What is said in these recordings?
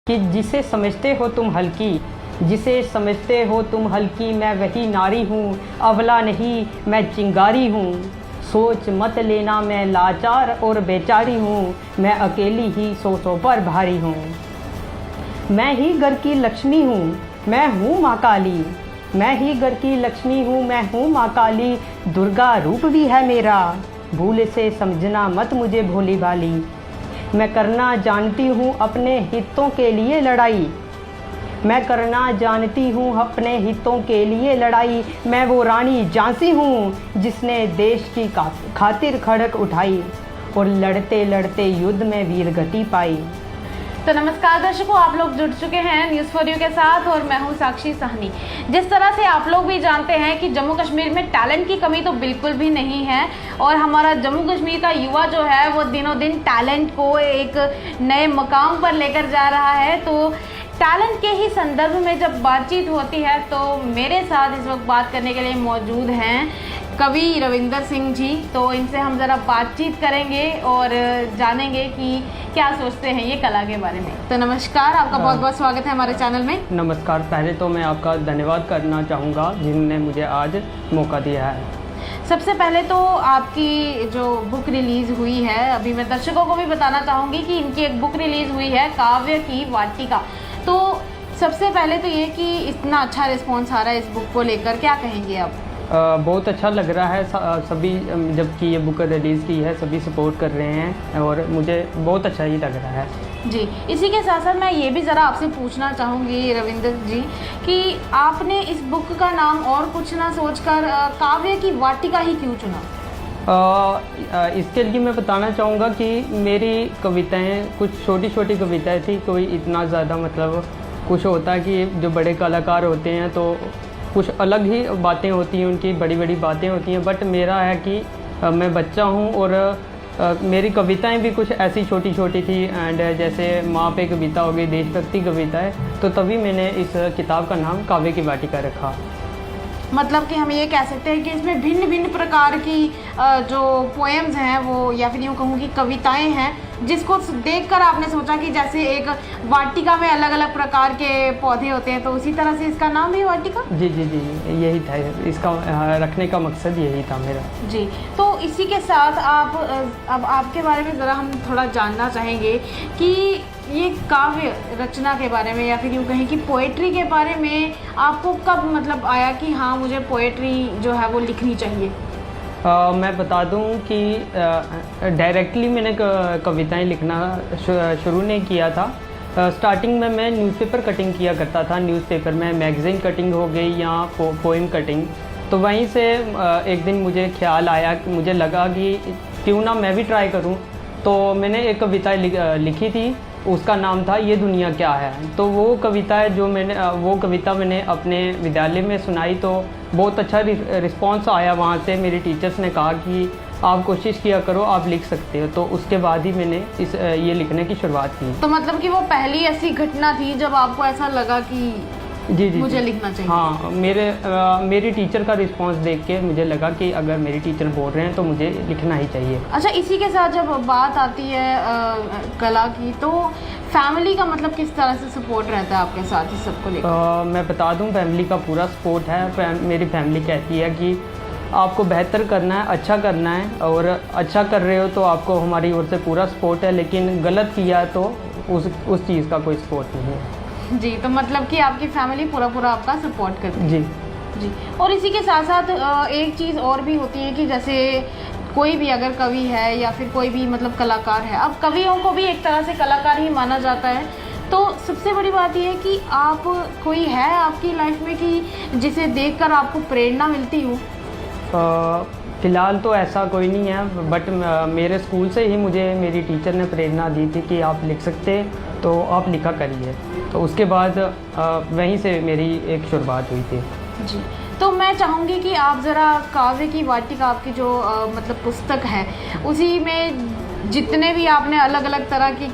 कि जिसे समझते हो तुम हल्की, जिसे समझते हो तुम हल्की, मैं वही नारी हूँ, अबला नहीं मैं चिंगारी हूँ। सोच मत लेना मैं लाचार और बेचारी हूँ, मैं अकेली ही सौ पर भारी हूँ। मैं ही घर की लक्ष्मी हूँ, मैं हूँ माँ काली, मैं ही घर की लक्ष्मी हूँ, मैं हूँ माँ काली। दुर्गा रूप भी है मेरा, भूल से समझना मत मुझे भोली भाली। मैं करना जानती हूँ अपने हितों के लिए लड़ाई, मैं करना जानती हूँ अपने हितों के लिए लड़ाई। मैं वो रानी झांसी हूँ जिसने देश की खातिर खड़क उठाई और लड़ते लड़ते युद्ध में वीरगति पाई। तो नमस्कार दर्शकों, आप लोग जुड़ चुके हैं न्यूज़ फॉर यू के साथ और मैं हूं साक्षी साहनी। जिस तरह से आप लोग भी जानते हैं कि जम्मू कश्मीर में टैलेंट की कमी तो बिल्कुल भी नहीं है और हमारा जम्मू कश्मीर का युवा जो है वो दिनों दिन टैलेंट को एक नए मकाम पर लेकर जा रहा है। तो टैलेंट के ही संदर्भ में जब बातचीत होती है तो मेरे साथ इस वक्त बात करने के लिए मौजूद हैं कवि रविंदर सिंह जी। तो इनसे हम ज़रा बातचीत करेंगे और जानेंगे कि क्या सोचते हैं ये कला के बारे में। तो नमस्कार, आपका बहुत बहुत स्वागत है हमारे चैनल में। नमस्कार। पहले तो मैं आपका धन्यवाद करना चाहूँगा जिन्होंने मुझे आज मौका दिया है। सबसे पहले तो आपकी जो बुक रिलीज़ हुई है, अभी मैं दर्शकों को भी बताना चाहूँगी कि इनकी एक बुक रिलीज़ हुई है काव्य की वाटिका। तो सबसे पहले तो ये कि इतना अच्छा रिस्पॉन्स आ रहा है इस बुक को लेकर, क्या कहेंगे आप? बहुत अच्छा लग रहा है। सभी जबकि ये बुक रिलीज़ की है सभी सपोर्ट कर रहे हैं और मुझे बहुत अच्छा ही लग रहा है जी। इसी के साथ साथ मैं ये भी ज़रा आपसे पूछना चाहूँगी रविंदर जी कि आपने इस बुक का नाम और कुछ ना सोचकर काव्य की वाटिका ही क्यों चुना? इसके लिए मैं बताना चाहूँगा कि मेरी कविताएं कुछ छोटी छोटी कविताएं थी, कोई इतना ज़्यादा मतलब कुछ होता है कि जो बड़े कलाकार होते हैं तो कुछ अलग ही बातें होती हैं, उनकी बड़ी बड़ी बातें होती हैं। बट मेरा है कि मैं बच्चा हूँ और मेरी कविताएं भी कुछ ऐसी छोटी छोटी थी एंड जैसे माँ पे कविता हो गई, देशभक्ति कविता है, तो तभी मैंने इस किताब का नाम काव्य की वाटिका रखा। मतलब कि हम ये कह सकते हैं कि इसमें भिन्न भिन्न प्रकार की जो पोएम्स हैं वो, या फिर यूँ कहूँ कि कविताएं हैं, जिसको देखकर आपने सोचा कि जैसे एक वाटिका में अलग अलग प्रकार के पौधे होते हैं तो उसी तरह से इसका नाम भी वाटिका। जी जी जी, यही था इसका रखने का मकसद, यही था मेरा जी। तो इसी के साथ आप अब आपके बारे में ज़रा हम थोड़ा जानना चाहेंगे कि ये काव्य रचना के बारे में, या फिर यूँ कहें कि पोएट्री के बारे में आपको कब मतलब आया कि हाँ मुझे पोएट्री जो है वो लिखनी चाहिए? मैं बता दूं कि डायरेक्टली मैंने कविताएं लिखना शुरू नहीं किया था। स्टार्टिंग में मैं न्यूज़पेपर कटिंग किया करता था, न्यूज़पेपर में मैगज़ीन कटिंग हो गई या पोएम कटिंग। तो वहीं से एक दिन मुझे ख्याल आया, मुझे लगा कि क्यों ना मैं भी ट्राई करूं। तो मैंने एक कविता लिखी थी, उसका नाम था ये दुनिया क्या है। तो वो कविता है जो वो कविता मैंने अपने विद्यालय में सुनाई तो बहुत अच्छा रिस्पांस आया वहाँ से। मेरे टीचर्स ने कहा कि आप कोशिश किया करो, आप लिख सकते हो। तो उसके बाद ही मैंने ये लिखने की शुरुआत की। तो मतलब कि वो पहली ऐसी घटना थी जब आपको ऐसा लगा कि जी जी मुझे लिखना चाहिए? हाँ, मेरी टीचर का रिस्पांस देख के मुझे लगा कि अगर मेरी टीचर बोल रहे हैं तो मुझे लिखना ही चाहिए। अच्छा, इसी के साथ जब बात आती है कला की, तो फैमिली का मतलब किस तरह से सपोर्ट रहता है आपके साथ इस सबको लेकर? मैं बता दूं, फैमिली का पूरा सपोर्ट है। मेरी फैमिली कहती है कि आपको बेहतर करना है, अच्छा करना है, और अच्छा कर रहे हो तो आपको हमारी ओर से पूरा सपोर्ट है, लेकिन गलत किया तो उस चीज़ का कोई सपोर्ट नहीं है। जी। तो मतलब कि आपकी फैमिली पूरा आपका सपोर्ट करती है? जी जी। और इसी के साथ साथ एक चीज़ और भी होती है कि जैसे कोई भी अगर कवि है या फिर कोई भी मतलब कलाकार है, अब कवियों को भी एक तरह से कलाकार ही माना जाता है। तो सबसे बड़ी बात यह है कि आप कोई है आपकी लाइफ में कि जिसे देखकर आपको प्रेरणा मिलती हो? फ़िलहाल तो ऐसा कोई नहीं है, बट मेरे स्कूल से ही मुझे मेरी टीचर ने प्रेरणा दी थी कि आप लिख सकते तो आप लिखा करिए। तो उसके बाद वहीं से मेरी एक शुरुआत हुई थी। जी। तो मैं चाहूँगी कि आप ज़रा काव्य की वाटिका, आपकी जो मतलब पुस्तक है, उसी में जितने भी आपने अलग अलग तरह की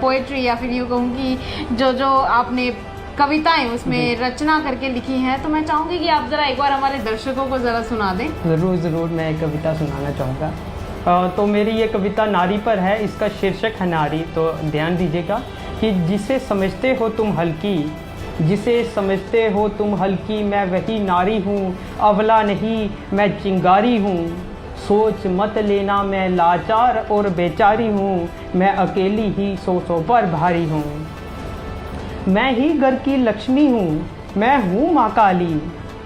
पोएट्री या फिर यूँ कहूँ कि जो आपने कविताएं उसमें रचना करके लिखी हैं, तो मैं चाहूँगी कि आप ज़रा एक बार हमारे दर्शकों को ज़रा सुना दें। ज़रूर मैं एक कविता सुनाना चाहूँगा। तो मेरी ये कविता नारी पर है, इसका शीर्षक है नारी। तो ध्यान दीजिएगा कि जिसे समझते हो तुम हल्की, जिसे समझते हो तुम हल्की, मैं वही नारी हूँ, अबला नहीं मैं चिंगारी हूँ। सोच मत लेना मैं लाचार और बेचारी हूँ, मैं अकेली ही सौ पर भारी हूँ। मैं ही घर की लक्ष्मी हूँ, मैं हूँ माँ काली,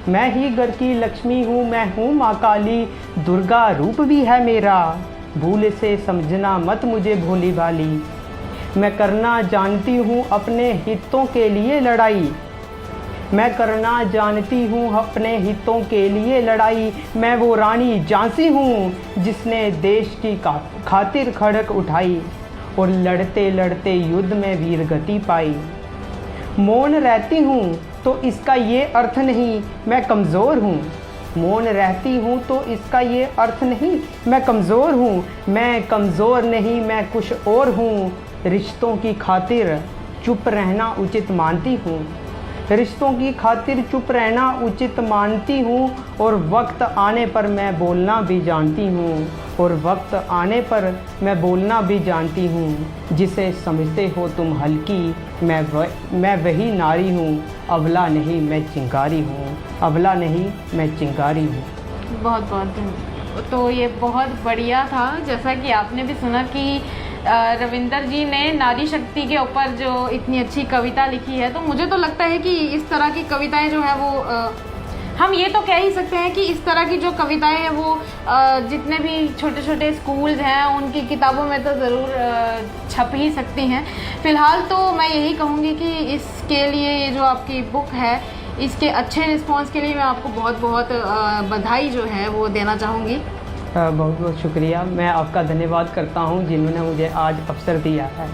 मैं ही घर की लक्ष्मी हूँ, मैं हूँ माँ काली। दुर्गा रूप भी है मेरा, भूल से समझना मत मुझे भोली भाली। मैं करना जानती हूँ अपने हितों के लिए लड़ाई, मैं करना जानती हूँ अपने हितों के लिए लड़ाई। मैं वो रानी झांसी हूँ जिसने देश की खातिर खड़क उठाई, और लड़ते लड़ते युद्ध में वीर गति पाई। मौन रहती हूँ तो इसका ये अर्थ नहीं मैं कमज़ोर हूँ, मौन रहती हूँ तो इसका ये अर्थ नहीं मैं कमज़ोर हूँ। मैं कमज़ोर नहीं मैं कुछ और हूँ, रिश्तों की खातिर चुप रहना उचित मानती हूँ, रिश्तों की खातिर चुप रहना उचित मानती हूँ। और वक्त आने पर मैं बोलना भी जानती हूँ, और वक्त आने पर मैं बोलना भी जानती हूँ। जिसे समझते हो तुम हल्की, मैं वही नारी हूँ, अबला नहीं मैं चिंगारी हूँ, अबला नहीं मैं चिंगारी हूँ। बहुत बहुत धन्यवाद। तो ये बहुत बढ़िया था। जैसा कि आपने भी सुना कि रविंदर जी ने नारी शक्ति के ऊपर जो इतनी अच्छी कविता लिखी है, तो मुझे तो लगता है कि इस तरह की कविताएं जो है वो हम ये तो कह ही सकते हैं कि इस तरह की जो कविताएं हैं वो जितने भी छोटे छोटे स्कूल्स हैं उनकी किताबों में तो ज़रूर छप ही सकती हैं। फ़िलहाल तो मैं यही कहूँगी कि इसके लिए ये जो आपकी बुक है इसके अच्छे रिस्पॉन्स के लिए मैं आपको बहुत बहुत बधाई जो है वो देना चाहूँगी। बहुत बहुत शुक्रिया, मैं आपका धन्यवाद करता हूँ जिन्होंने मुझे आज अवसर दिया है।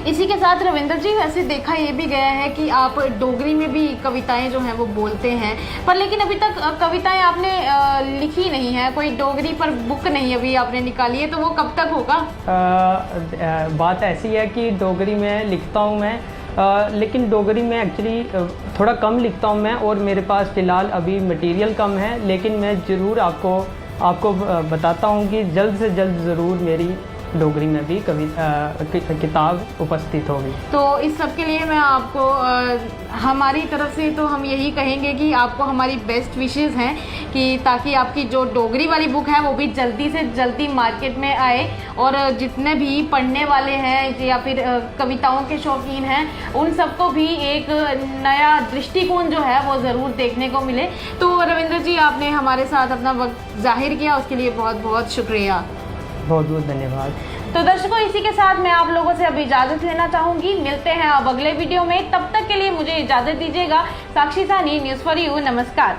इसी के साथ रविंदर जी, वैसे देखा ये भी गया है कि आप डोगरी में भी कविताएं जो हैं वो बोलते हैं, पर लेकिन अभी तक कविताएं आपने लिखी नहीं है, कोई डोगरी पर बुक नहीं अभी आपने निकाली है, तो वो कब तक होगा? बात ऐसी है कि डोगरी में लिखता हूँ मैं, लेकिन डोगरी में एक्चुअली थोड़ा कम लिखता हूँ मैं, और मेरे पास फ़िलहाल अभी मटेरियल कम है, लेकिन मैं ज़रूर आपको बताता हूँ कि जल्द से जल्द ज़रूर मेरी डोगरी में भी किताब उपस्थित होगी। तो इस सब के लिए मैं आपको हमारी तरफ से तो हम यही कहेंगे कि आपको हमारी बेस्ट विशेस हैं कि ताकि आपकी जो डोगरी वाली बुक है वो भी जल्दी से जल्दी मार्केट में आए, और जितने भी पढ़ने वाले हैं या फिर कविताओं के शौकीन हैं उन सबको भी एक नया दृष्टिकोण जो है वो ज़रूर देखने को मिले। तो रविंद्र जी, आपने हमारे साथ अपना वक्त जाहिर किया, उसके लिए बहुत बहुत शुक्रिया। बहुत बहुत धन्यवाद। तो दर्शकों, इसी के साथ मैं आप लोगों से अब इजाज़त लेना चाहूँगी। मिलते हैं अब अगले वीडियो में, तब तक के लिए मुझे इजाज़त दीजिएगा। साक्षी साहनी, न्यूज़ फॉर यू। नमस्कार।